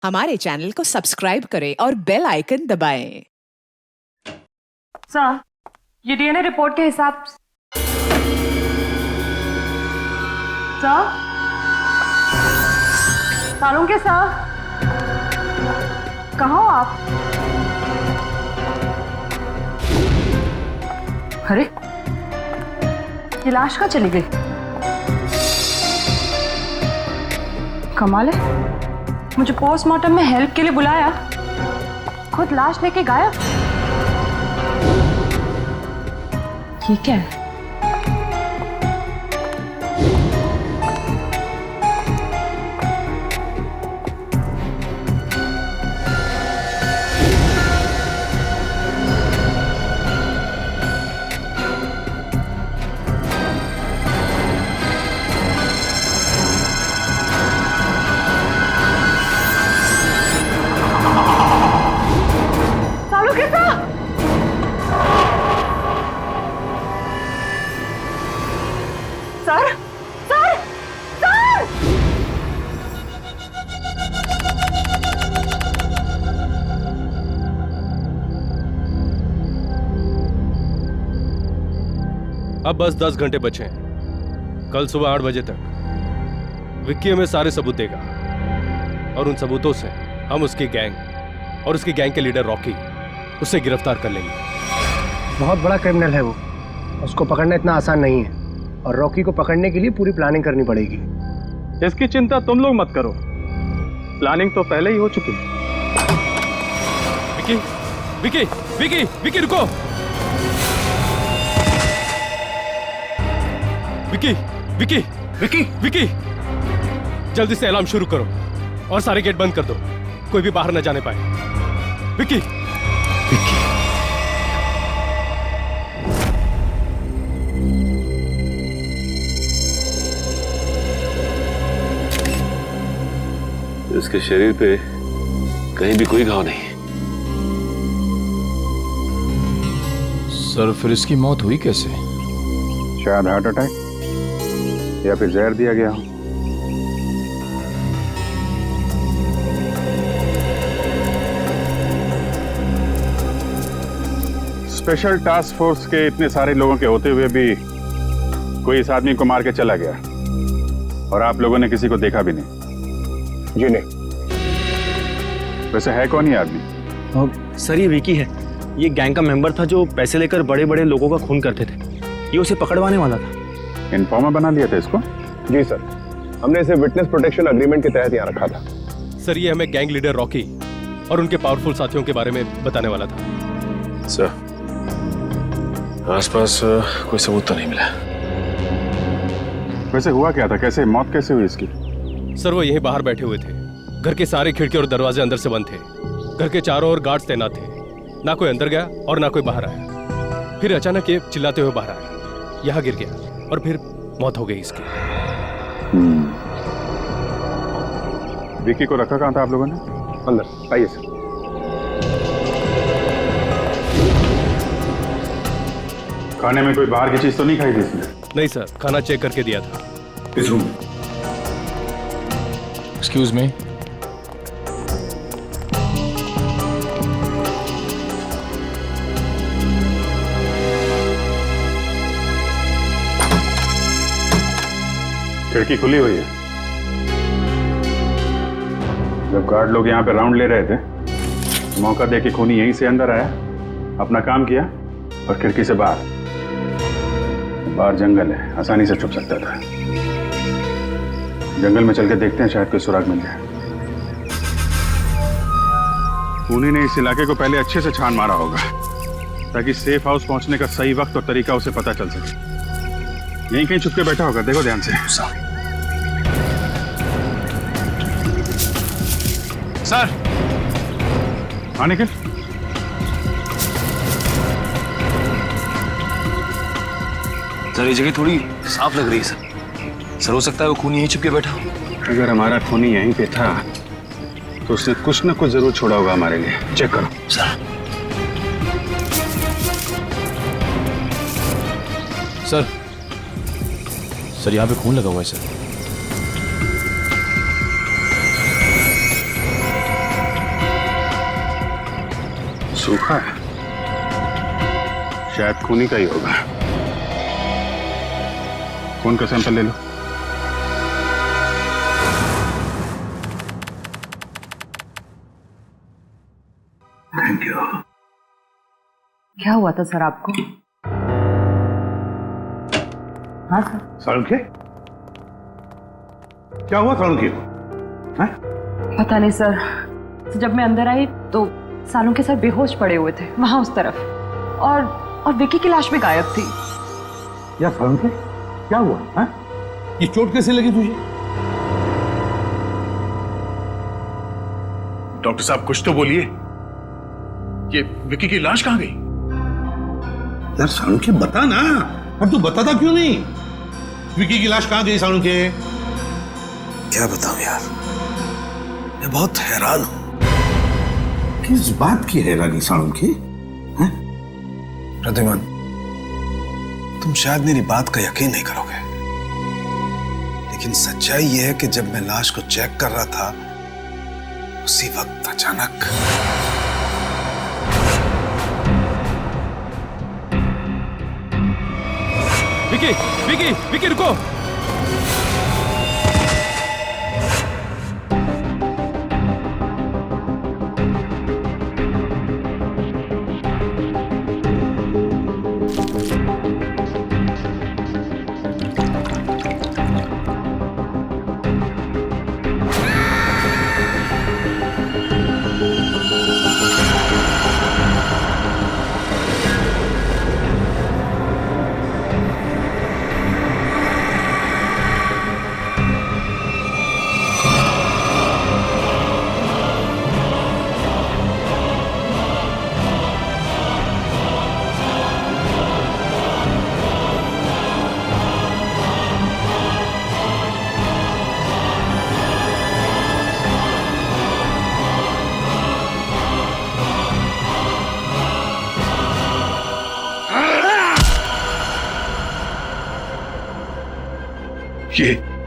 हमारे चैनल को सब्सक्राइब करें और बेल आइकन दबाएं। सर, ये डीएनए रिपोर्ट के हिसाब सर, सालुंके सर, कहाँ हो आप? अरे, ये लाश कहाँ चली गई? कमाल है, मुझे पोस्टमार्टम में हेल्प के लिए बुलाया, खुद लाश लेके गायब। ठीक है। Sir, sir, sir! अब बस 10 घंटे बचे हैं। कल सुबह 8 बजे तक विक्की हमें सारे सबूत देगा और उन सबूतों से हम उसकी गैंग और उसकी गैंग के लीडर रॉकी उसे गिरफ्तार कर लेंगे। बहुत बड़ा क्रिमिनल है वो, उसको पकड़ना इतना आसान नहीं है और रॉकी को पकड़ने के लिए पूरी प्लानिंग करनी पड़ेगी। इसकी चिंता तुम लोग मत करो, प्लानिंग तो पहले ही हो चुकी है। विक्की, विक्की, विक्की, विक्की रुको! विक्की, विक्की, विक्की, विक्की! जल्दी से अलार्म शुरू करो और सारे गेट बंद कर दो, कोई भी बाहर न जाने पाए। विक्की, विक्की। इसके शरीर पे कहीं भी कोई घाव नहीं। सर, फिर इसकी मौत हुई कैसे? शायद हार्ट अटैक या फिर जहर दिया गया हो। स्पेशल टास्क फोर्स के इतने सारे लोगों के होते हुए भी कोई इस आदमी को मार के चला गया और आप लोगों ने किसी को देखा भी नहीं। जी नहीं। वैसे है कौन ये आदमी? सर, ये विकी है। ये गैंग का मेंबर था जो पैसे लेकर बड़े बड़े लोगों का खून करते थे। ये उसे पकड़वाने वाला था। इन्फॉर्मर बना लिया था इसको? जी सर, हमने इसे विटनेस प्रोटेक्शन एग्रीमेंट के तहत यहाँ रखा था। सर, ये हमें गैंग लीडर रॉकी और उनके पावरफुल साथियों के बारे में बताने वाला था। सर, आसपास कोई सबूत तो नहीं मिला। वैसे हुआ क्या था, कैसे मौत कैसे हुई इसकी? सर, वो यहीं बाहर बैठे हुए थे। घर के सारे खिड़की और दरवाजे अंदर से बंद थे। घर के चारों ओर गार्ड्स तैनात थे। ना कोई अंदर गया और ना कोई बाहर आया। फिर अचानक ये चिल्लाते हुए बाहर आया, यहाँ गिर गया और फिर मौत हो गई इसकी। विकी को रखा कहाँ था आप लोगों ने? अंदर आइए सर। खाने में कोई बाहर की चीज तो नहीं खाई थी इसने? नहीं सर, खाना चेक करके दिया था। इस रूम? Excuse me. खिड़की खुली हुई है। जब गार्ड लोग यहाँ पे राउंड ले रहे थे, मौका देके खूनी यहीं से अंदर आया, अपना काम किया और खिड़की से बाहर। बाहर जंगल है, आसानी से छुप सकता था। जंगल में चल के देखते हैं, शायद कोई सुराग मिल जाए। खूनी ने इस इलाके को पहले अच्छे से छान मारा होगा ताकि सेफ हाउस पहुंचने का सही वक्त और तरीका उसे पता चल सके। यहीं कहीं छुप के बैठा होगा, देखो ध्यान से। सर, हाँ निखिल, सर, ये जगह थोड़ी साफ लग रही है सर। हो सकता है वो खूनी यहीं छुप के बैठा हो। अगर हमारा खूनी यहीं पे था तो उसने कुछ ना कुछ जरूर छोड़ा होगा हमारे लिए। चेक करो सर। सर, सर यहाँ पे खून लगा हुआ है सर। सूखा है, शायद खूनी का ही होगा। खून का सैंपल ले लो। Thank you. क्या हुआ था सर आपको? हाँ सर। सालुंखे, क्या हुआ सालुंखे? पता नहीं सर, जब मैं अंदर आई तो सालुंखे सर बेहोश पड़े हुए थे वहां उस तरफ, और विकी की लाश भी गायब थी। यार सालुंखे, क्या हुआ? है? ये चोट कैसे लगी तुझे? डॉक्टर साहब कुछ तो बोलिए, ये विकी की लाश कहां गई? यार सालुंखे बता ना, अब तू बताता क्यों नहीं? विकी की लाश कहां गई सालुंखे? क्या बताऊं यार, मैं बहुत हैरान हूं। किस बात की हैरानी सालुंखे? प्रद्युमन, तुम शायद मेरी बात का यकीन नहीं करोगे, लेकिन सच्चाई यह है कि जब मैं लाश को चेक कर रहा था, उसी वक्त अचानक विकी विकी विकी रुको।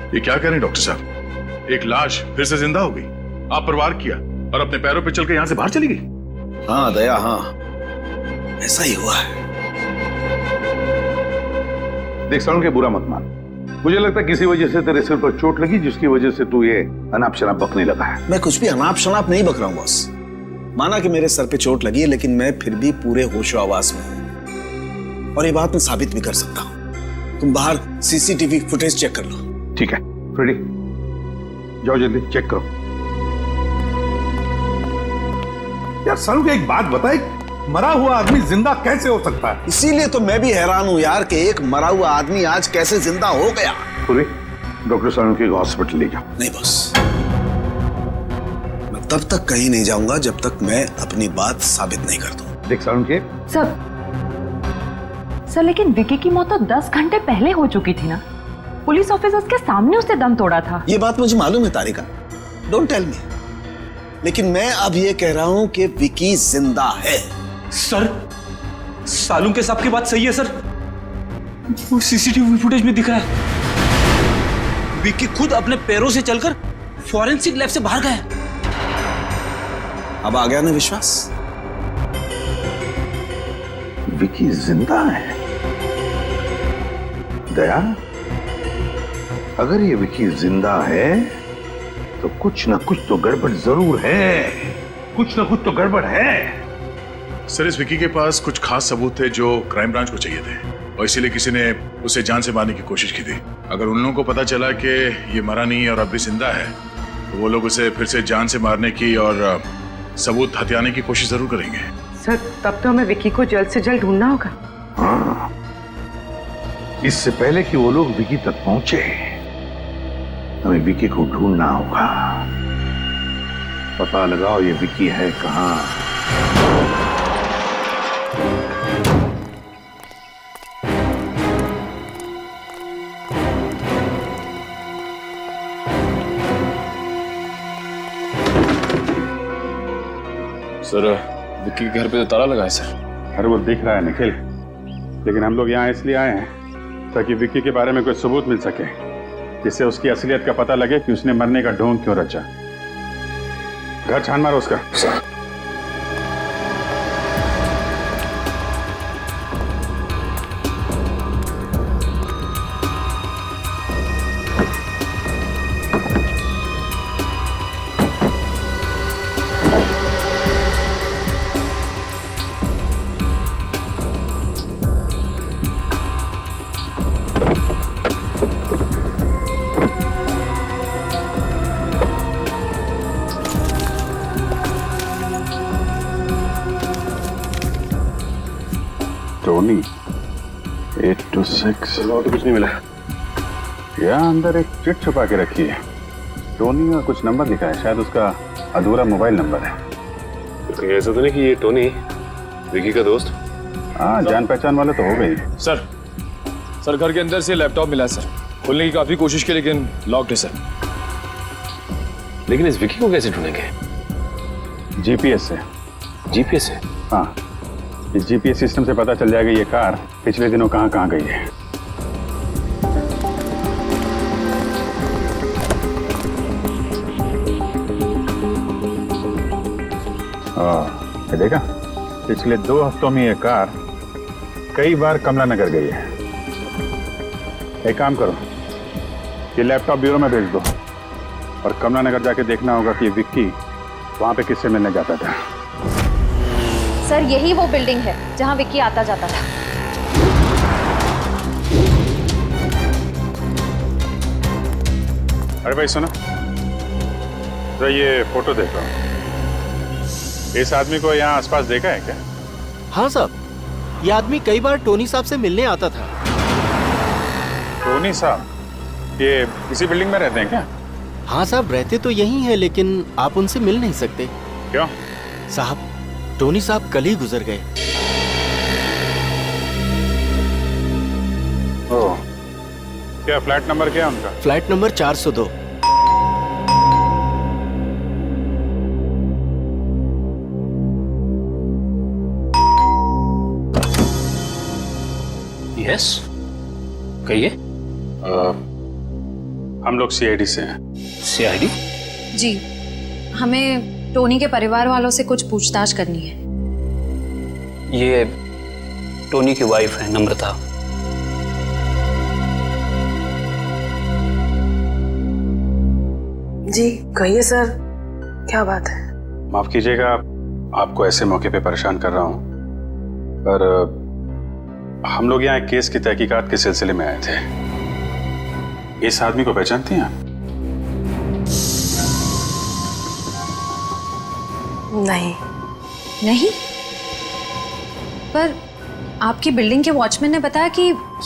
ये क्या करें डॉक्टर साहब? एक लाश फिर से जिंदा हो गई। आप प्रवार किया और अपने पैरों पे चल के यहां से बाहर चली गई। हाँ दया, हाँ ऐसा ही हुआ है। देख सालुंखे, बुरा मत मान। मुझे लगता है किसी वजह से तेरे सिर पर चोट लगी, जिसकी वजह से तू ये अनाप शनाप बकने लगा है। मैं कुछ भी अनाप शनाप नहीं बक रहा हूं बॉस। माना कि मेरे सर पे चोट लगी है, लेकिन मैं फिर भी पूरे होशो आवाज में हूं, और ये बात मैं साबित भी कर सकता हूं। तुम बाहर सीसीटीवी फुटेज चेक कर लो। ठीक है फ्रेडी, जाओ जल्दी चेक करो। यार सालुंखे, एक बात बता, एक मरा हुआ आदमी जिंदा कैसे हो सकता है? इसीलिए तो मैं भी हैरान हूं यार कि एक मरा हुआ आदमी आज कैसे जिंदा हो गया। पूरी डॉक्टर सालुंखे को हॉस्पिटल ले जाओ। नहीं बॉस, मैं तब तक कहीं नहीं जाऊंगा जब तक मैं अपनी बात साबित नहीं कर दूं। देख सालुंखे, सर लेकिन विकी की मौत तो 10 घंटे पहले हो चुकी थी ना। पुलिस ऑफिसर्स के सामने उसने दम तोड़ा था। ये बात मुझे मालूम है तारिका, डोंट टेल मी, लेकिन मैं अब ये कह रहा हूं कि विकी जिंदा है। सर, सालुंखे साहब की बात सही है सर, वो सीसीटीवी फुटेज में दिख रहा है। विकी खुद अपने पैरों से चलकर फॉरेंसिक लैब से बाहर गया। अब आ गया ना विश्वास? विकी जिंदा है? दया, अगर ये विकी जिंदा है तो कुछ ना कुछ तो गड़बड़ जरूर है। कुछ ना कुछ तो गड़बड़ है। सर, इस विकी के पास कुछ खास सबूत थे जो क्राइम ब्रांच को चाहिए थे, और इसीलिए किसी ने उसे जान से मारने की कोशिश की थी। अगर उन लोगों को पता चला कि ये मरा नहीं और अब भी जिंदा है, तो वो लोग उसे फिर से जान से मारने की और सबूत हथियाने की कोशिश जरूर करेंगे। सर, तब तो हमें विकी को जल्द से जल्द ढूंढना होगा। हाँ, इससे पहले कि वो लोग विकी तक पहुंचे, हमें विकी को ढूंढना होगा। पता लगाओ ये विकी है कहां। सर, विक्की के घर पे तो ताला लगा है सर। अरे वो दिख रहा है निखिल, लेकिन हम लोग यहाँ इसलिए आए हैं ताकि विक्की के बारे में कोई सबूत मिल सके, जिससे उसकी असलियत का पता लगे कि उसने मरने का ढोंग क्यों रचा। घर छान मारो उसका। टोनी 826। और तो कुछ नहीं मिला। यहाँ अंदर एक चिट छुपा के रखी है। टोनी का कुछ नंबर लिखा है, शायद उसका अधूरा मोबाइल नंबर है। कहीं ऐसा तो नहीं कि ये टोनी विकी का दोस्त? हाँ, जान पहचान वाले तो हो गई। सर घर के अंदर से लैपटॉप मिला सर। खोलने की काफी कोशिश की लेकिन लॉक्ड है सर। लेकिन इस विकी को कैसे ढूंढेंगे? जीपीएस से। जीपीएस से? हाँ, इस जीपीएस सिस्टम से पता चल जाएगा ये कार पिछले दिनों कहाँ कहाँ गई है। ये देखा, पिछले 2 हफ्तों में ये कार कई बार कमला नगर गई है। एक काम करो, ये लैपटॉप ब्यूरो में भेज दो और कमला नगर जाके देखना होगा कि विक्की वहां पे किससे मिलने जाता था। सर यही वो बिल्डिंग है जहां विक्की आता जाता था। अरे भाई सुनो, तो ये फोटो देखो। इस आदमी को यहाँ आसपास देखा है क्या? हाँ साहब, ये आदमी कई बार टोनी साहब से मिलने आता था। टोनी साहब ये इसी बिल्डिंग में रहते हैं क्या? हाँ साहब, रहते तो यही हैं लेकिन आप उनसे मिल नहीं सकते। क्यों? साहब, टोनी साहब कल ही गुजर गए। ओह, क्या फ्लैट नंबर क्या है उनका? Flat number 402। यस, कहिए। हम लोग सीआईडी से हैं। सीआईडी? जी, हमें टोनी के परिवार वालों से कुछ पूछताछ करनी है। ये टोनी की वाइफ है नम्रता। जी कहिए सर, क्या बात है? माफ कीजिएगा आपको ऐसे मौके पे परेशान कर रहा हूँ, पर हम लोग यहाँ एक केस की तहकीकात के सिलसिले में आए थे। इस आदमी को पहचानती हैं आप? नहीं। नहीं? पर आपकी बिल्डिंग के वॉचमैन ने बताया कि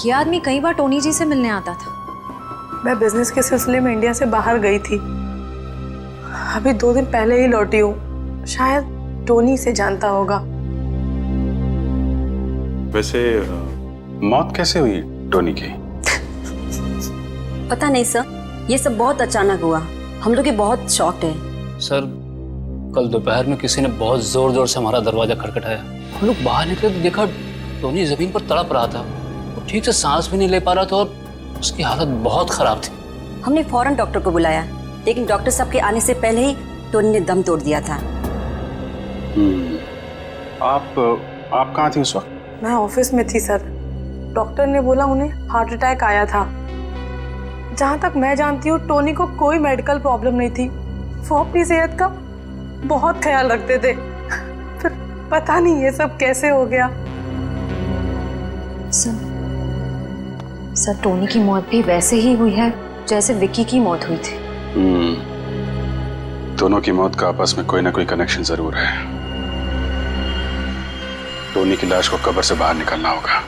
ये आदमी कई बार टोनी जी से मिलने आता था। मैं बिजनेस के सिलसिले में इंडिया से बाहर गई थी, अभी 2 दिन पहले ही लौटी हूँ। शायद टोनी से जानता होगा। वैसे मौत कैसे हुई टोनी की? पता नहीं सर, ये सब बहुत अचानक हुआ। हम लोग बहुत शॉक्ड है। सर कल दोपहर में किसी ने बहुत जोर जोर से हमारा दरवाजा खटखटाया। हम लोग बाहर निकले तो देखा टोनी जमीन पर तड़प रहा था। वो ठीक से सांस भी नहीं ले पा रहा था और उसकी हालत बहुत खराब थी। हमने फौरन डॉक्टर को बुलाया, लेकिन डॉक्टर साहब के आने से पहले ही टोनी ने दम तोड़ दिया था। आप कहाँ थी उस वक्त? मैं ऑफिस में थी सर। डॉक्टर ने बोला उन्हें हार्ट अटैक आया था। जहाँ तक मैं जानती हूँ टोनी को कोई मेडिकल प्रॉब्लम नहीं थी। वो अपनी सेहत का बहुत ख्याल रखते थे। फिर पता नहीं ये सब कैसे हो गया। सर टोनी की मौत भी वैसे ही हुई है जैसे विक्की की मौत हुई थी। दोनों की मौत का आपस में कोई ना कोई कनेक्शन जरूर है। टोनी की लाश को कब्र से बाहर निकालना होगा।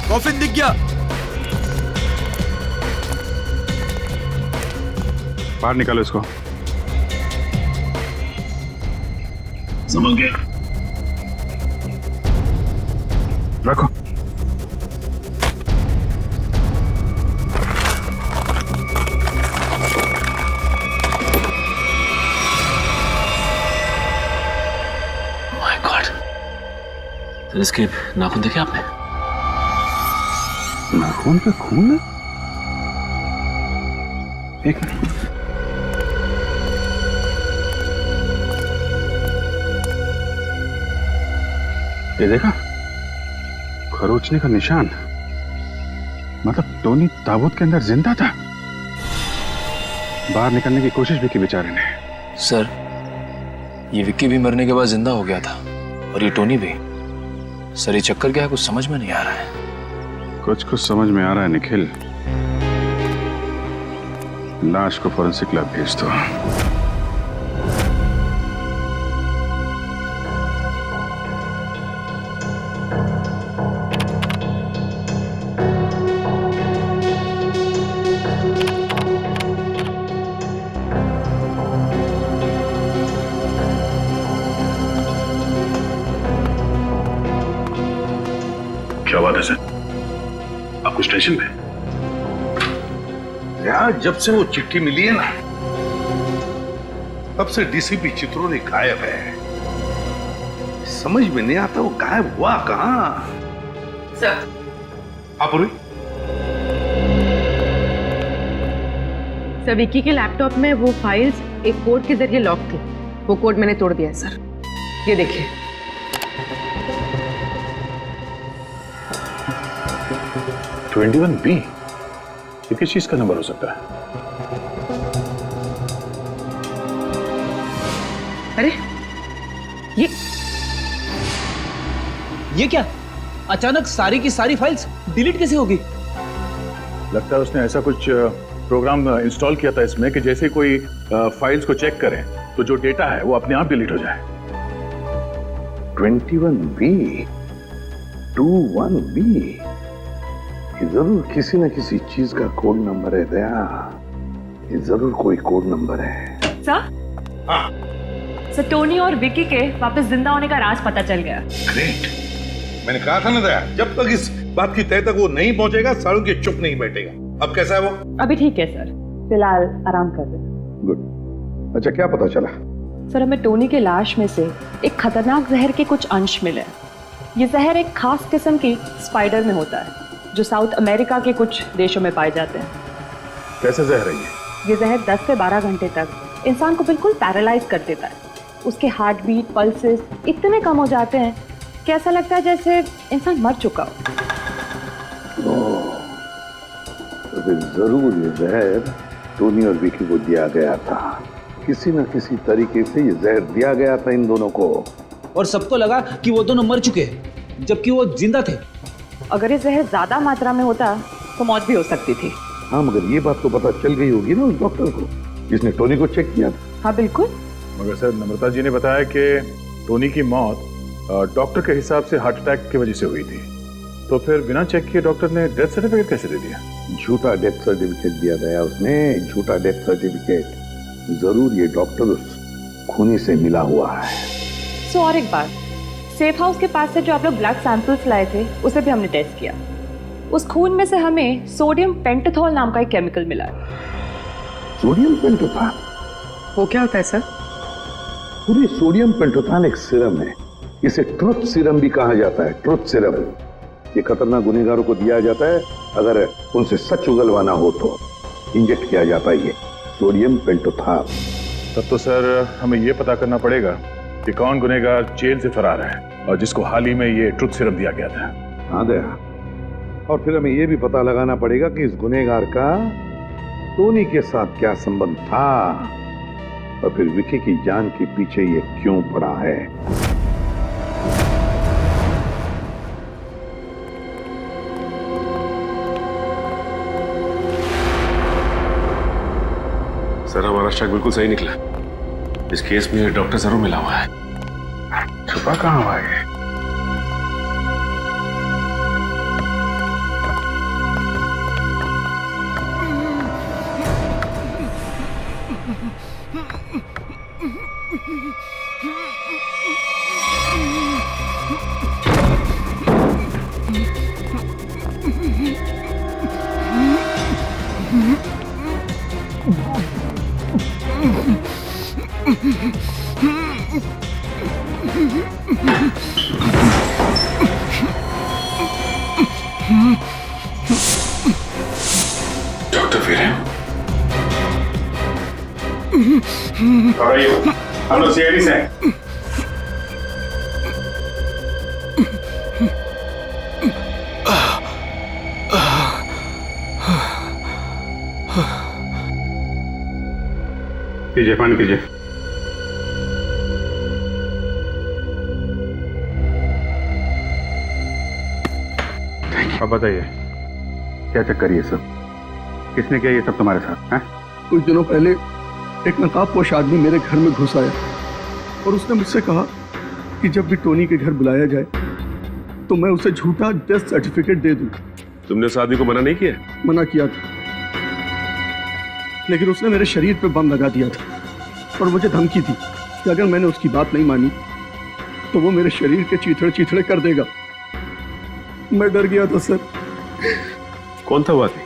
कॉफिन दिख गया। बाहर निकालो इसको। समझ गया। रखो। माय गॉड, इसके नाखून देखे आपने? नाखून पे खून है? एक मिनट। ये देखा, खरोचने का निशान। मतलब टोनी ताबूत के अंदर जिंदा था। बाहर निकलने की कोशिश भी की बेचारे ने। सर, ये विक्की भी मरने के बाद जिंदा हो गया था और ये टोनी भी। सर, ये चक्कर क्या है, कुछ समझ में नहीं आ रहा है। कुछ समझ में आ रहा है निखिल। लाश को फोरेंसिक लैब भेज दो। क्या बात है सर? आप कुछ टेंशन में? यार, जब से वो चिट्ठी मिली है ना, तब से डीसीपी चित्रोनी गायब है। समझ में नहीं आता वो गायब हुआ कहां। सर, आप रुई? सर, विक्की के लैपटॉप में वो फाइल्स एक कोड के जरिए लॉक थी। वो कोड मैंने तोड़ दिया है सर। ये देखिए। B? ये किस चीज का नंबर हो सकता है? अरे ये क्या? अचानक सारी की सारी फाइल्स डिलीट कैसे होगी? लगता है उसने ऐसा कुछ प्रोग्राम इंस्टॉल किया था इसमें कि जैसे कोई फाइल्स को चेक करें तो जो डेटा है वो अपने आप डिलीट हो जाए। 21B, 21B, ये जरूर किसी न किसी चीज का कोड नंबर है दया। ये जरूर कोई कोड नंबर है। सर? हाँ। सर, टोनी और विक्की के वापस जिंदा होने का राज पता चल गया। ग्रेट। मैंने कहा था ना दया, जब तक इस बात की तह तक वो नहीं पहुंचेगा, सालुंके चुप नहीं बैठेगा। अब कैसा है वो? अभी ठीक है सर, फिलहाल आराम कर रहे हैं। गुड। अच्छा, क्या पता चला? सर, हमें टोनी के लाश में से एक खतरनाक जहर के कुछ अंश मिले। ये जहर एक खास किस्म की स्पाइडर में होता है जो साउथ अमेरिका के कुछ देशों में पाए जाते हैं। कैसे जहर है ये जहर 10 से 12 घंटे तक इंसान को बिल्कुल पैरालाइज कर देता है। उसके हार्ट बीट, पल्सेस इतने कम हो जाते हैं कि ऐसा लगता है जैसे इंसान मर चुका हो। तो फिर जरूर ये जहर टोनी और विकी को दिया गया था। किसी न किसी तरीके से ये जहर दिया गया था इन दोनों को। और सबको लगा कि वो दोनों मर चुके हैं जबकि वो जिंदा थे। अगर ये जहर ज्यादा मात्रा में होता तो मौत भी हो सकती थी। हाँ, मगर ये बात तो पता चल गई होगी ना उस डॉक्टर को जिसने टोनी को चेक किया था। हाँ बिल्कुल। मगर सर, नम्रता जी ने बताया कि टोनी की मौत डॉक्टर के हिसाब से हार्ट अटैक की वजह से हुई थी। तो फिर बिना चेक किए डॉक्टर ने डेथ सर्टिफिकेट कैसे दे दिया? झूठा डेथ सर्टिफिकेट दिया गया उसने, झूठा डेथ सर्टिफिकेट। जरूर ये डॉक्टर उस खूनी से मिला हुआ है। सो और एक बात, सेफ हाउस के पास से जो आप लोग ब्लड सैंपल्स लाए थे उसे भी हमने टेस्ट किया। उस खून में से हमें सोडियम पेंटाथॉल नाम का एक केमिकल मिला है। सोडियम पेंटाथॉल? वो क्या होता है सर? पूरी सोडियम पेंटाथॉल एक सीरम है। इसे ट्रुथ सीरम भी कहा जाता है। ट्रुथ सीरम ये खतरनाक गुनहगारों को दिया जाता है अगर उनसे सच उगलवाना हो तो। इंजेक्ट किया जाता है ये सोडियम पेंटाथॉल। तब तो सर हमें ये पता करना पड़ेगा कि कौन गुनहगार जेल से फरार है और जिसको हाल ही में ये ट्रुथ सीरम दिया गया था। हाँ दया, और फिर हमें ये भी पता लगाना पड़ेगा कि इस गुनहगार का टोनी के साथ क्या संबंध था और फिर विकी की जान के पीछे ये क्यों पड़ा है। सर, हमारा शक बिल्कुल सही निकला। इस केस में डॉक्टर जरूर मिला हुआ है। छुपा कहाँ हुआ है? डॉक्टर फिर है? घबराइए, हम लोग सीआईडी से हैं। पीजिए, पानी पीजिए। अब बताइए, क्या चक्कर ये सब? किसने किया ये सब तुम्हारे साथ? हैं? कुछ दिनों पहले एक नकाबपोश आदमी मेरे घर में घुस आया और उसने मुझसे कहा कि जब भी टोनी के घर बुलाया जाए तो मैं उसे झूठा डेथ सर्टिफिकेट दे दूं। तुमने उस आदमी को मना नहीं किया? मना किया था, लेकिन उसने मेरे शरीर पे बम लगा दिया था और मुझे धमकी दी कि अगर मैंने उसकी बात नहीं मानी तो वो मेरे शरीर के चीथड़े चीथड़े कर देगा। मैं डर गया था सर। कौन था वो आदमी?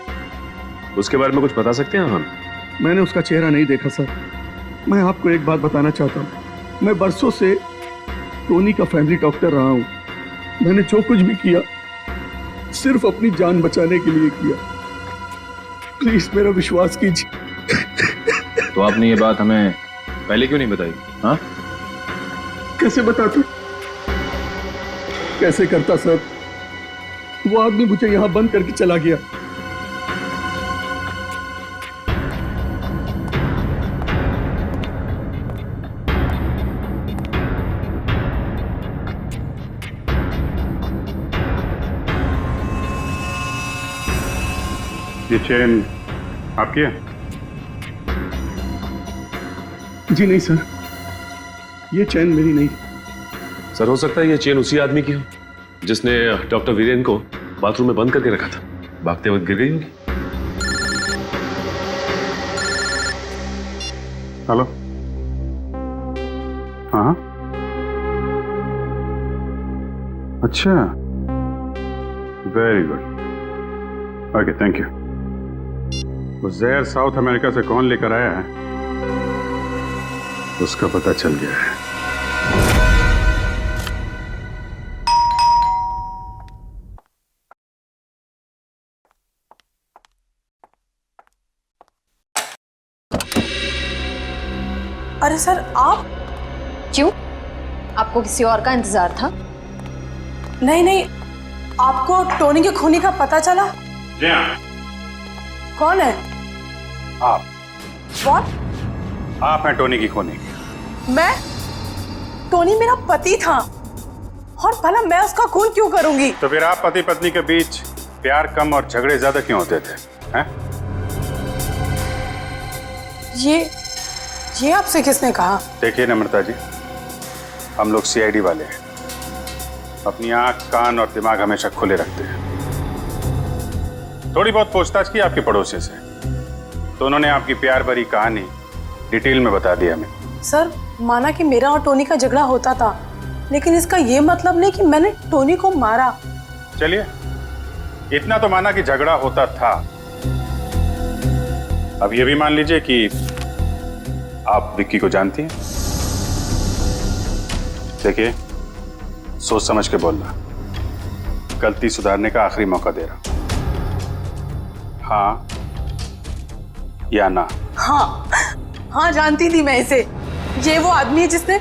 उसके बारे में कुछ बता सकते हैं हम? मैंने उसका चेहरा नहीं देखा सर। मैं आपको एक बात बताना चाहता हूँ, मैं बरसों से टोनी का फैमिली डॉक्टर रहा हूँ। मैंने जो कुछ भी किया सिर्फ अपनी जान बचाने के लिए किया। प्लीज मेरा विश्वास कीजिए। तो आपने ये बात हमें पहले क्यों नहीं बताई? हाँ, कैसे बताता, कैसे करता सर? वो आदमी मुझे यहां बंद करके चला गया। ये चेन आपकी है? जी नहीं सर, ये चैन मेरी नहीं। सर, हो सकता है ये चेन उसी आदमी की हो जिसने डॉक्टर वीरेन को बाथरूम में बंद करके रखा था। भागते वक्त गिर गई होगी। हेलो, हाँ, अच्छा, very good, okay, thank you. वो जहर साउथ अमेरिका से कौन लेकर आया है उसका पता चल गया है। अरे सर, आप? क्यों, आपको किसी और का इंतजार था? नहीं नहीं, आपको टोनी के खूनी का पता चला? जी हाँ। कौन है? आप। What? आप हैं टोनी की खूनी? मैं? टोनी मेरा पति था और भला मैं उसका खून क्यों करूंगी? तो फिर आप पति पत्नी के बीच प्यार कम और झगड़े ज्यादा क्यों होते थे? हैं? ये आपसे किसने कहा? देखिए नम्रता जी, हम लोग सीआईडी वाले हैं, अपनी आंख, कान और दिमाग हमेशा खुले रखते हैं। थोड़ी बहुत पूछताछ की आपके पड़ोसी से, तो उन्होंने आपकी प्यार भरी कहानी डिटेल में बता दिया हमें। सर, माना कि मेरा और टोनी का झगड़ा होता था, लेकिन इसका ये मतलब नहीं कि मैंने टोनी को मारा। चलिए, इतना तो माना कि झगड़ा होता था। अब ये भी मान लीजिए कि आप विक्की को जानती हैं। देखिए, सोच समझ के बोलना, गलती सुधारने का आखिरी मौका दे रहा हूं। हाँ या ना? हाँ, जानती थी मैं इसे। ये वो आदमी है जिसने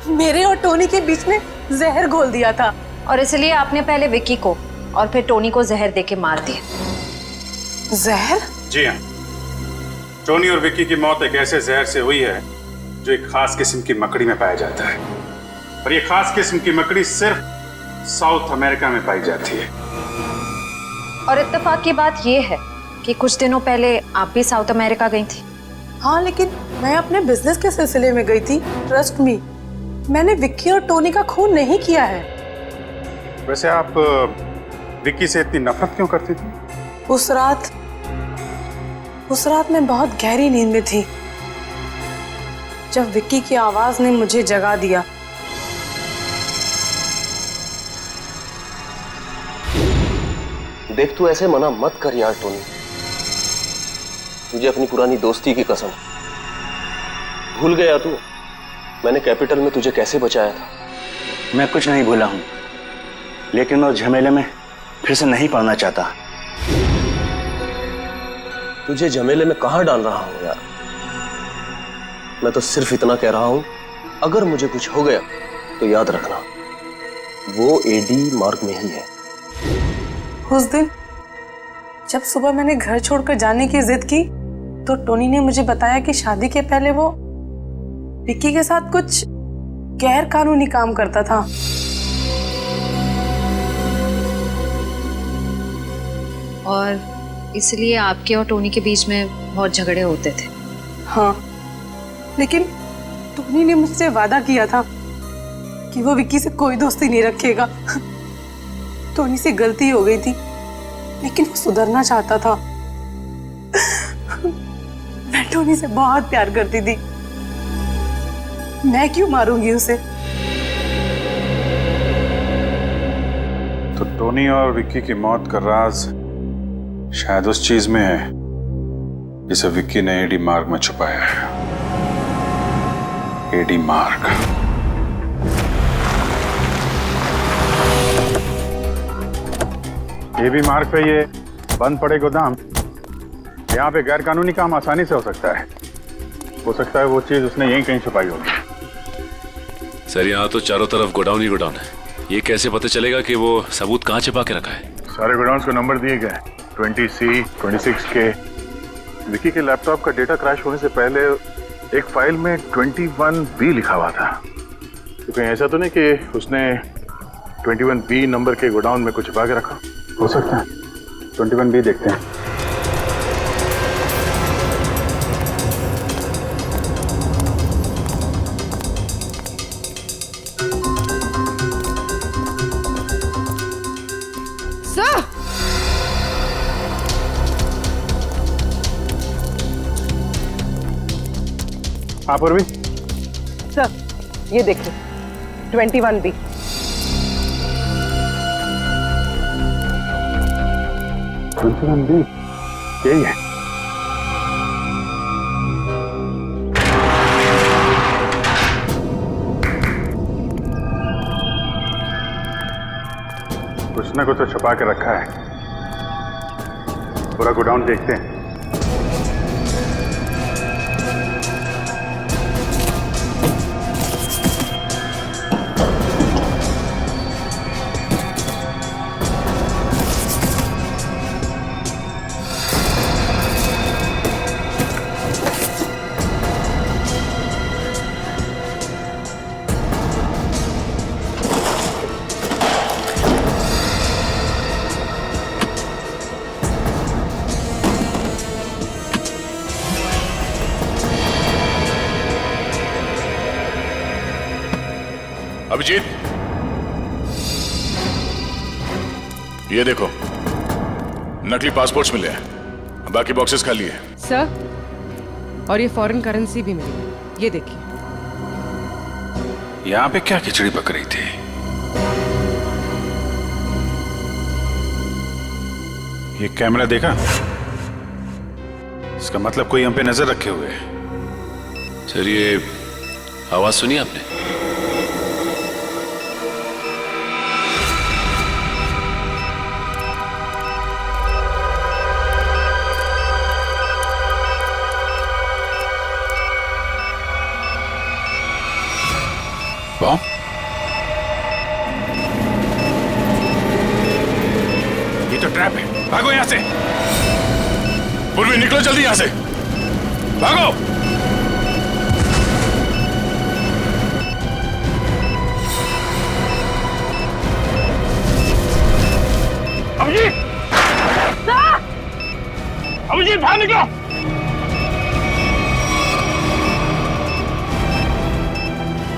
मेरे और टोनी के बीच में जहर घोल दिया था। और इसलिए आपने पहले विक्की को और फिर टोनी को जहर देके मार दिया। जहर? जी हाँ, टोनी और विक्की की मौत एक ऐसे जहर से हुई है जो एक खास किस्म की मकड़ी में पाया जाता है, और ये खास किस्म की मकड़ी सिर्फ साउथ अमेरिका में पाई जाती है। और इत्तेफाक की बात यह है कि कुछ दिनों पहले आप भी साउथ अमेरिका गई थी। हाँ, लेकिन मैं अपने बिजनेस के सिलसिले में गई थी। ट्रस्ट मी, मैंने विक्की और टोनी का खून नहीं किया है। वैसे आप विक्की से इतनी नफरत क्यों करती थी? उस रात मैं बहुत गहरी नींद में थी जब विक्की की आवाज ने मुझे जगा दिया। देख, तू ऐसे मना मत कर यार टोनी, तुझे अपनी पुरानी दोस्ती की कसम। भूल गया तू मैंने कैपिटल में तुझे कैसे बचाया था? मैं कुछ नहीं भूला हूं, लेकिन मैं उस झमेले में फिर से नहीं पड़ना चाहता। तुझे झमेले में कहां डाल रहा हूं यार? मैं तो सिर्फ इतना कह रहा हूं, अगर मुझे कुछ हो गया तो याद रखना वो एडी मार्ग में ही है। उस दिन जब सुबह मैंने घर छोड़कर जाने की जिद की तो टोनी ने मुझे बताया कि शादी के पहले वो विक्की के साथ कुछ गैर कानूनी काम करता था। और इसलिए आपके और टोनी के बीच में बहुत झगड़े होते थे। हाँ, लेकिन टोनी ने मुझसे वादा किया था कि वो विक्की से कोई दोस्ती नहीं रखेगा। टोनी से गलती हो गई थी, लेकिन वो सुधरना चाहता था। मैं टोनी से बहुत प्यार करती थी, मैं क्यों मारूंगी उसे? तो टोनी और विक्की की मौत का राज शायद उस चीज में है जिसे विक्की ने एडी मार्ग में छुपाया है। एडी मार्ग। एडी मार्ग पे ये बंद पड़े गोदाम, यहाँ पे गैर कानूनी काम आसानी से हो सकता है। हो सकता है वो चीज उसने यहीं कहीं छुपाई होगी। सर यहाँ तो चारों तरफ गोडाउन ही गोडाउन है, ये कैसे पता चलेगा कि वो सबूत कहाँ छिपा के रखा है? सारे गोडाउन्स को नंबर दिए गए, 20C, 26K। विक्की के लैपटॉप का डेटा क्रैश होने से पहले एक फाइल में 21B लिखा हुआ था। तो कहीं ऐसा तो नहीं कि उसने 21B नंबर के गोडाउन में कुछ छिपा के रखा? हो सकता है। 21B देखते हैं। सर, हाँ पूर्वी, सर ये देखिए 21B। 21B यही है। कुछ ना कुछ तो छुपा के रखा है। पूरा गोडाउन देखते हैं। अभिजीत, ये देखो नकली पासपोर्ट्स मिले हैं, बाकी बॉक्सेस खाली है। सर, और ये फॉरेन करेंसी भी मिली, ये देखिए। यहाँ पे क्या खिचड़ी पक रही थी? ये कैमरा देखा? इसका मतलब कोई हम पे नजर रखे हुए है। सर ये आवाज सुनी आपने? बॉम्ब? ये तो ट्रैप है। भागो यहां से। पूर्वी निकलो जल्दी यहां से। भागो। अभिजीत! अभिजीत बाहर निकलो।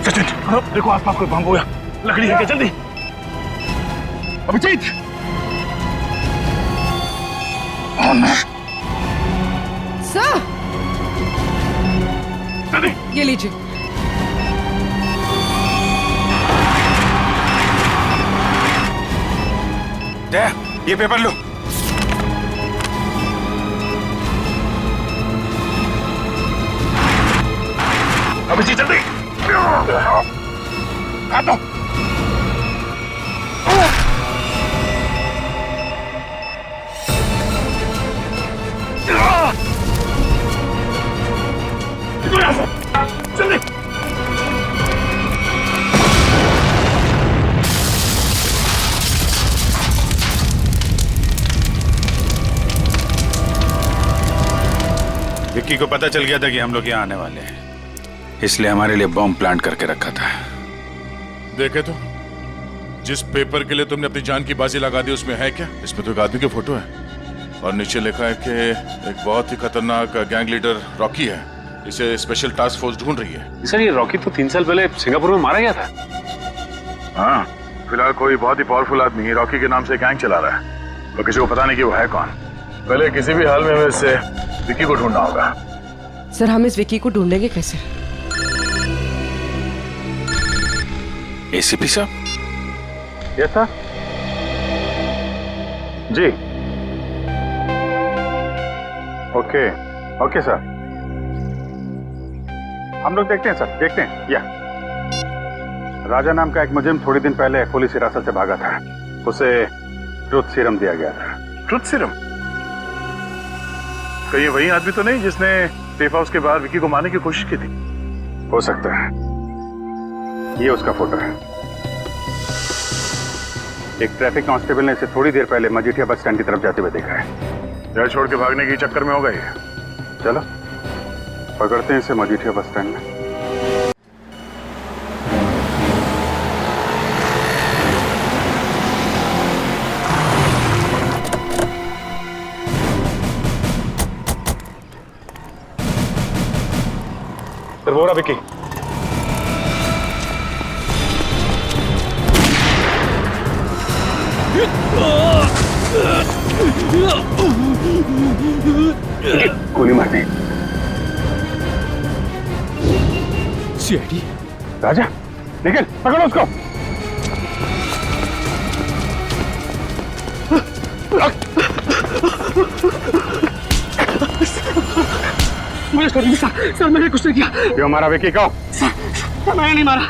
सचिन, देखो आसपास कोई बम हो गया। लकड़ी लेके जल्दी। अभिजीत! सर, जल्दी। ये लीजिए। जया, ये पेपर लो। अभिजीत जल्दी। हाथ दो। निकलो यहाँ से। विक्की को पता चल गया था कि हम लोग यहाँ आने वाले हैं, इसलिए हमारे लिए बॉम्ब प्लांट करके रखा था। देखे तो जिस पेपर के लिए तुमने अपनी जान की बाजी लगा दी उसमें है क्या? इसमें तो एक आदमी की फोटो है और नीचे लिखा है कि एक बहुत ही खतरनाक गैंग लीडर रॉकी है, इसे स्पेशल टास्क फोर्स ढूंढ रही है। सर ये रॉकी तो 3 साल पहले सिंगापुर में मारा गया था। हाँ, फिलहाल कोई बहुत ही पावरफुल आदमी रॉकी के नाम से गैंग चला रहा है और किसी को पता नहीं कि वो है कौन। पहले किसी भी हाल में हमें इससे विक्की को ढूंढना होगा। सर हम इस विक्की को ढूंढेंगे कैसे? एसीपी साहब? Yes sir. जी ओके ओके सर, हम लोग देखते हैं सर, देखते हैं। या राजा नाम का एक मुजरिम थोड़ी दिन पहले पुलिस हिरासत से भागा था, उसे ट्रुथ सीरम दिया गया था। Truth serum? कहीं वही आदमी तो नहीं जिसने सेफ हाउस के बाहर विक्की को मारने की कोशिश की थी? हो सकता है, ये उसका फोटो है। एक ट्रैफिक कांस्टेबल ने इसे थोड़ी देर पहले मजीठिया बस स्टैंड की तरफ जाते हुए देखा है। घर छोड़ के भागने के चक्कर में होगा ये। चलो पकड़ते हैं इसे मजीठिया बस स्टैंड में। सर वो रहा विक्की। गोली मार दी। सीआईडी राजा निकल, पकड़ो उसको। मुझे छोड़ दीजिए सर, सर मैंने कुछ नहीं किया। क्यों मारा विक्की को? सर मैंने नहीं मारा।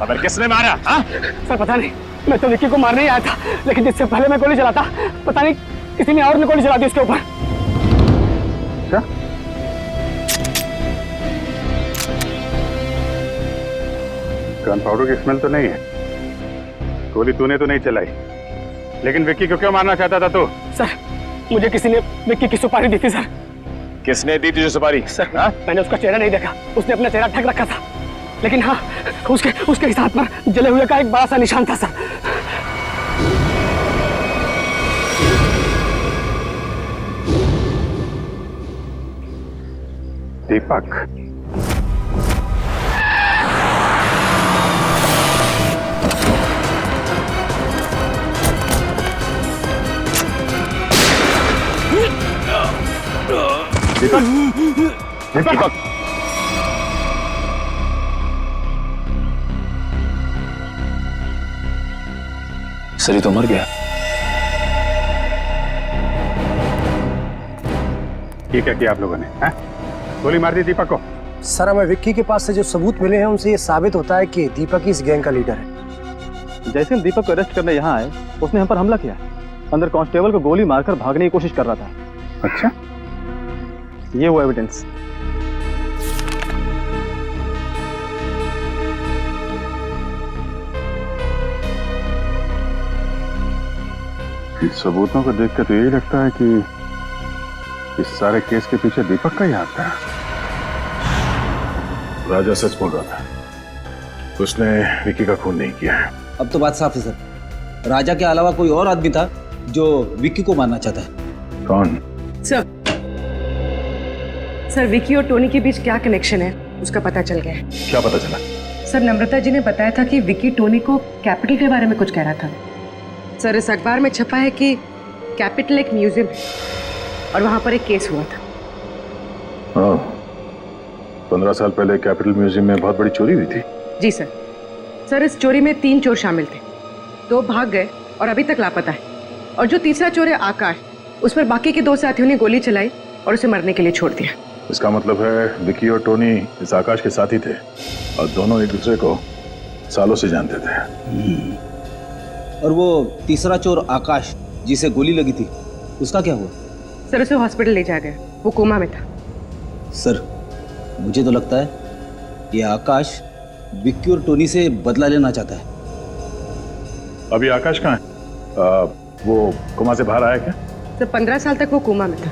अगर किसने मारा? हाँ सर पता नहीं, मैं तो विक्की को मारने ही आया था, लेकिन जिससे पहले मैं गोली चलाता पता नहीं किसी ने और ने गोली चला दी उसके ऊपर। अच्छा, गन पाउडर की स्मेल तो नहीं है। गोली तूने तो नहीं चलाई, लेकिन विक्की को क्यों मारना चाहता था तू? सर मुझे किसी ने विक्की की सुपारी दी थी सर। किसने दी तुझे सुपारी? सर मैंने उसका चेहरा नहीं देखा, उसने अपना चेहरा ढक रखा था, लेकिन हाँ उसके हाथ पर जले हुए का एक बड़ा सा निशान था सर। दीपक, दीपक, सर ये तो मर गया। ये क्या किया आप लोगों ने? गोली मार दी दीपक को? सर हमें विक्की के पास से जो सबूत मिले हैं उनसे ये साबित होता है कि दीपक ही इस गैंग का लीडर है। जैसे हम दीपक को अरेस्ट करने यहाँ आए, उसने हम पर हमला किया। अंदर कांस्टेबल को गोली मारकर भागने की कोशिश कर रहा था। अच्छा, ये वो एविडेंस। इन सबूतों को देखकर तो यही लगता है कि इस सारे केस के पीछे दीपक का ही हाथ था। राजा सच बोल रहा था, उसने विक्की का खून नहीं किया है। अब तो बात साफ है सर, राजा के अलावा कोई और आदमी था जो विक्की को मारना चाहता है। कौन? सर विक्की और टोनी के बीच क्या कनेक्शन है उसका पता चल गया है। क्या पता चला? सर नम्रता जी ने बताया था कि विक्की टोनी को कैपिटल के बारे में कुछ कह रहा था। सर इस अखबार में छपा है कि कैपिटल एक म्यूजियम है और वहां पर एक केस हुआ था। हाँ, 15 साल पहले कैपिटल म्यूजियम में बहुत बड़ी चोरी हुई थी। जी सर। सर इस चोरी में 3 चोर शामिल थे, 2 भाग गए और अभी तक लापता है, और जो तीसरा चोर है आकाश, उस पर बाकी के 2 साथियों ने गोली चलाई और उसे मरने के लिए छोड़ दिया। इसका मतलब है विक्की और टोनी इस आकाश के साथी थे और दोनों एक दूसरे को सालों से जानते थे। और वो तीसरा चोर आकाश जिसे गोली लगी थी, उसका क्या हुआ? सर उसे हॉस्पिटल ले जाया गया, वो कोमा में था। सर मुझे तो लगता है ये आकाश विक्की और टोनी से बदला लेना चाहता है। अभी आकाश कहाँ है? वो कोमा से बाहर आया क्या? सर 15 साल तक वो कोमा में था,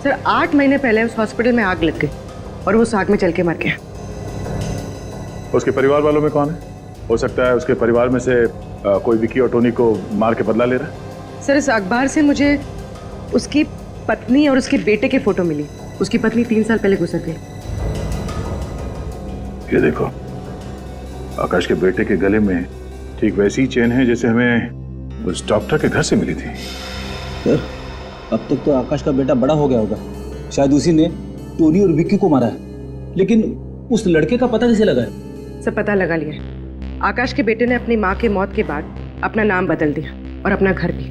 सर 8 महीने पहले उस हॉस्पिटल में आग लग गई और वो उस आग में जल के मर गया। उसके परिवार वालों में कौन है? हो सकता है उसके परिवार में से कोई विकी और टोनी को मार के बदला ले रहा है। सर इस अखबार से मुझे उसकी पत्नी और उसके बेटे के फोटो मिली। उसकी पत्नी 3 साल पहले गुजर गई। ये देखो, आकाश के बेटे के गले में ठीक वैसी चेन है जैसे हमें उस डॉक्टर के घर से मिली थी। सर अब तक तो आकाश का बेटा बड़ा हो गया होगा, शायद उसी ने टोनी और विक्की को मारा है, लेकिन उस लड़के का पता कैसे लगा है? सब पता लगा लिया। आकाश के बेटे ने अपनी माँ के मौत के बाद अपना नाम बदल दिया और अपना घर भी,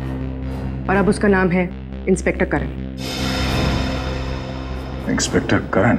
और अब उसका नाम है इंस्पेक्टर करण। इंस्पेक्टर करण?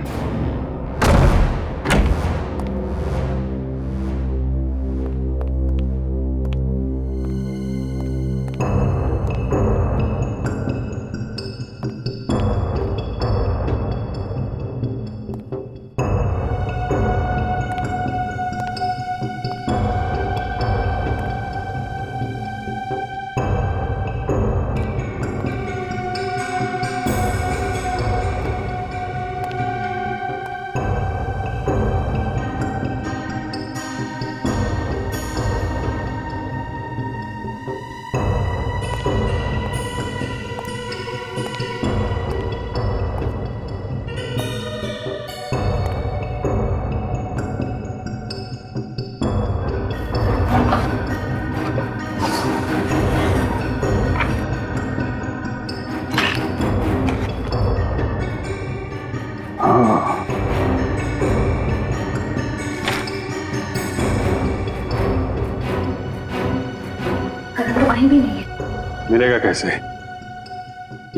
भी नहीं है। मिलेगा कैसे?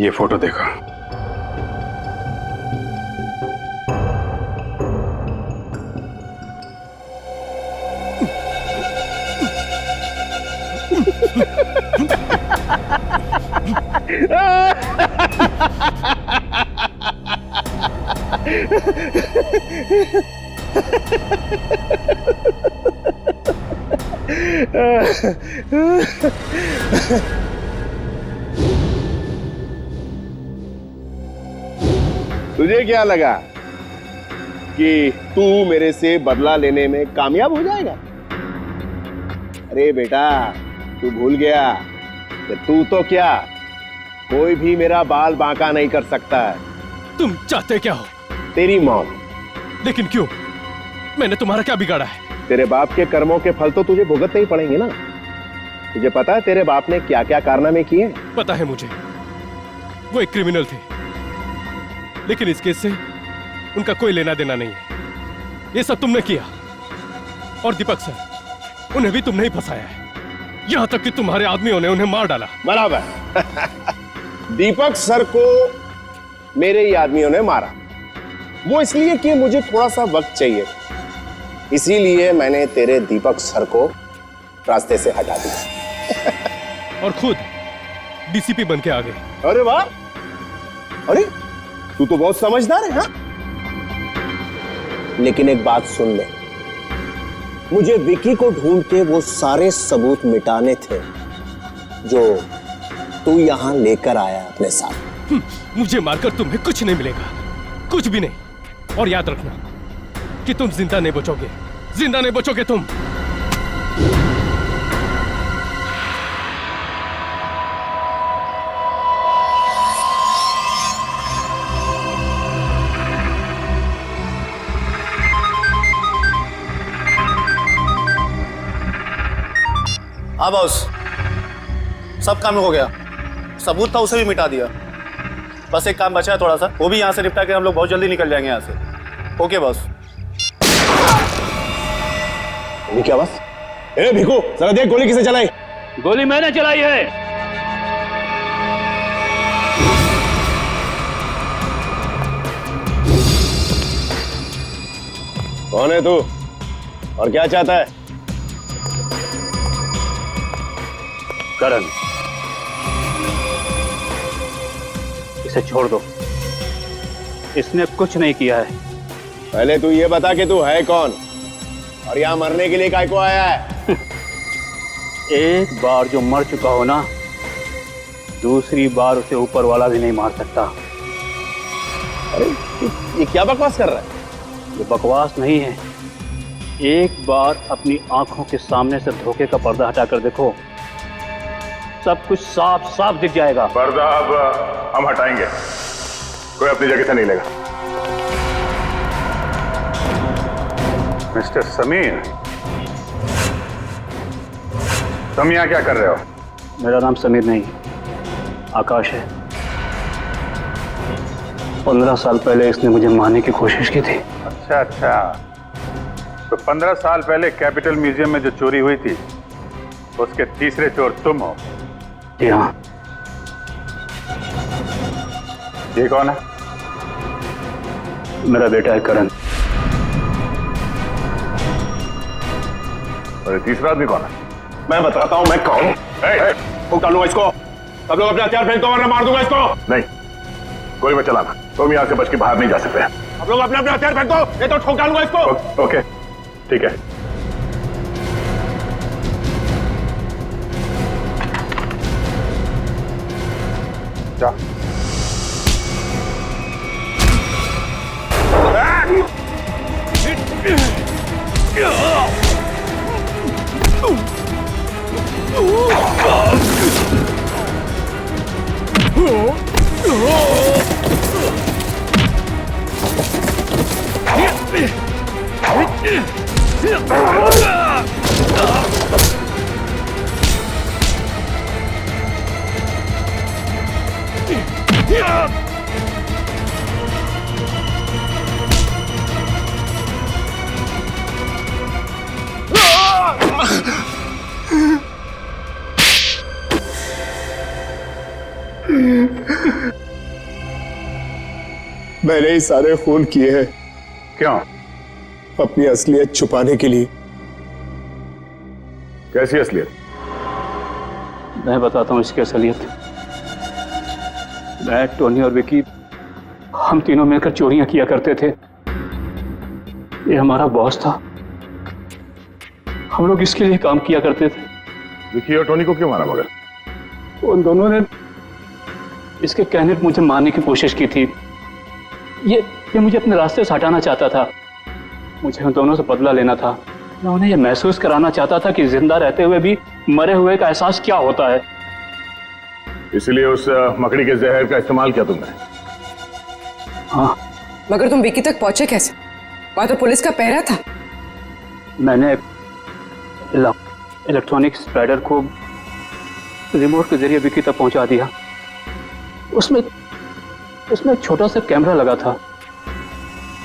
ये फोटो देखो। तुझे क्या लगा कि तू मेरे से बदला लेने में कामयाब हो जाएगा? अरे बेटा, तू भूल गया कि तू तो क्या, कोई भी मेरा बाल बांका नहीं कर सकता है। तुम चाहते क्या हो? तेरी मौत। लेकिन क्यों? मैंने तुम्हारा क्या बिगाड़ा है? तेरे बाप के कर्मों के फल तो तुझे भुगतने ही पड़ेंगे ना। तुझे पता है तेरे बाप ने क्या क्या कारनामे किए? पता है मुझे, वो एक क्रिमिनल थे, लेकिन इस केस से उनका कोई लेना देना नहीं है। ये सब तुमने किया, और दीपक सर, उन्हें भी तुमने ही फंसाया है, यहां तक कि तुम्हारे आदमियों ने उन्हें मार डाला। बराबर। दीपक सर को मेरे ही आदमियों ने मारा, वो इसलिए कि मुझे थोड़ा सा वक्त चाहिए, इसीलिए मैंने तेरे दीपक सर को रास्ते से हटा दिया। और खुद डीसीपी बन के आ गए। अरे वाह, अरे तू तो बहुत समझदार है। हाँ, लेकिन एक बात सुन ले, मुझे विकी को ढूंढ के वो सारे सबूत मिटाने थे जो तू यहां लेकर आया अपने साथ। मुझे मारकर तुम्हें कुछ नहीं मिलेगा, कुछ भी नहीं। और याद रखना कि तुम जिंदा नहीं बचोगे, जिंदा नहीं बचोगे तुम। हाँ बॉस, सब काम हो गया, सबूत था उसे भी मिटा दिया। बस एक काम बचा है थोड़ा सा, वो भी यहाँ से निपटा के हम लोग बहुत जल्दी निकल जाएंगे यहाँ से। Okay boss. ये क्या बस? ए भिखू, जरा देख गोली किसे चलाई? गोली मैंने चलाई है। कौन है तू और क्या चाहता है? करण, इसे छोड़ दो, इसने कुछ नहीं किया है। पहले तू ये बता कि तू है कौन और यहाँ मरने के लिए काय को आया है? एक बार जो मर चुका हो ना, दूसरी बार उसे ऊपर वाला भी नहीं मार सकता। अरे ये क्या बकवास कर रहा है? ये बकवास नहीं है। एक बार अपनी आंखों के सामने से धोखे का पर्दा हटाकर देखो, सब कुछ साफ साफ दिख जाएगा। पर्दा अब हम हटाएंगे, कोई अपनी जगह से नहीं लेगा। मिस्टर समीर, तुम यहाँ क्या कर रहे हो? मेरा नाम समीर नहीं, आकाश है। 15 साल पहले इसने मुझे मारने की कोशिश की थी। अच्छा अच्छा, तो 15 साल पहले कैपिटल म्यूजियम में जो चोरी हुई थी उसके तीसरे चोर तुम हो? जी हाँ। ये कौन है? मेरा बेटा है करण। और तीसरा आदमी कौन है? मैं बताता हूं मैं कौन हूं। फूंक डालूंगा इसको। सब लोग अपने हथियार फेंक दो वरना मार दूंगा इसको। नहीं, गोली मत चलाना, तुम यहाँ से बच के बाहर नहीं जा सकते। आप लोग अपने अपने हथियार फेंक दो, ये तो ठोक डालूंगा इसको। ओके, ठीक है। जा। मैंने ही सारे खून किए हैं। क्यों? अपनी असलियत छुपाने के लिए। कैसी असलियत? मैं बताता हूँ इसकी असलियत। मैं, टोनी और विकी, हम तीनों मिलकर चोरियां किया करते थे। ये हमारा बॉस था, हम लोग इसके लिए काम किया करते थे। विकी और टोनी को क्यों मारा मगर? उन दोनों ने इसके कहने पर मुझे मारने की कोशिश की थी। ये मुझे अपने रास्ते से हटाना चाहता था। मुझे उन दोनों से बदला लेना था। मैं उन्हें यह महसूस कराना चाहता था कि जिंदा रहते हुए भी मरे हुए का एहसास क्या होता है। इसलिए उस मकड़ी के जहर का इस्तेमाल किया तुमने? हाँ। मगर तुम विकी तक पहुंचे कैसे? वहां तो पुलिस का पहरा था। मैंने इलेक्ट्रॉनिक स्प्रेडर को रिमोट के जरिए विकी तक पहुंचा दिया। उसमें एक छोटा सा कैमरा लगा था।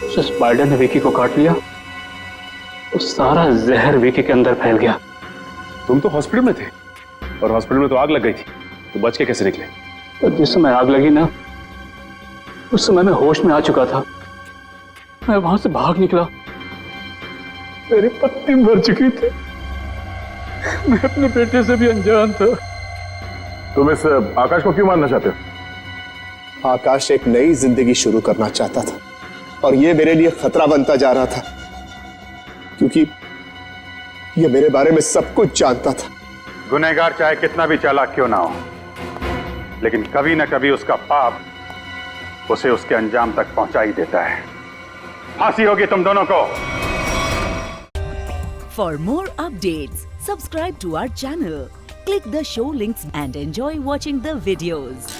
उस स्पाइडर ने विकी को काट लिया। उस सारा जहर विकी के अंदर फैल गया। तुम तो हॉस्पिटल में थे और हॉस्पिटल में तो आग लग गई थी, तो बच के कैसे निकले? तो जिस समय आग लगी ना, उस समय मैं होश में आ चुका था। मैं वहां से भाग निकला। मेरी पत्नी मर चुकी थी। मैं अपने बेटे से भी अनजान था। तुम इस आकाश को क्यों मारना चाहते हो? आकाश एक नई जिंदगी शुरू करना चाहता था और ये मेरे लिए खतरा बनता जा रहा था, क्योंकि ये मेरे बारे में सब कुछ जानता था। गुनहगार चाहे कितना भी चालाक क्यों ना हो, लेकिन कभी ना कभी उसका पाप उसे उसके अंजाम तक पहुंचा ही देता है। फांसी होगी तुम दोनों को। For more updates, subscribe to our channel, click the show links and enjoy watching the videos.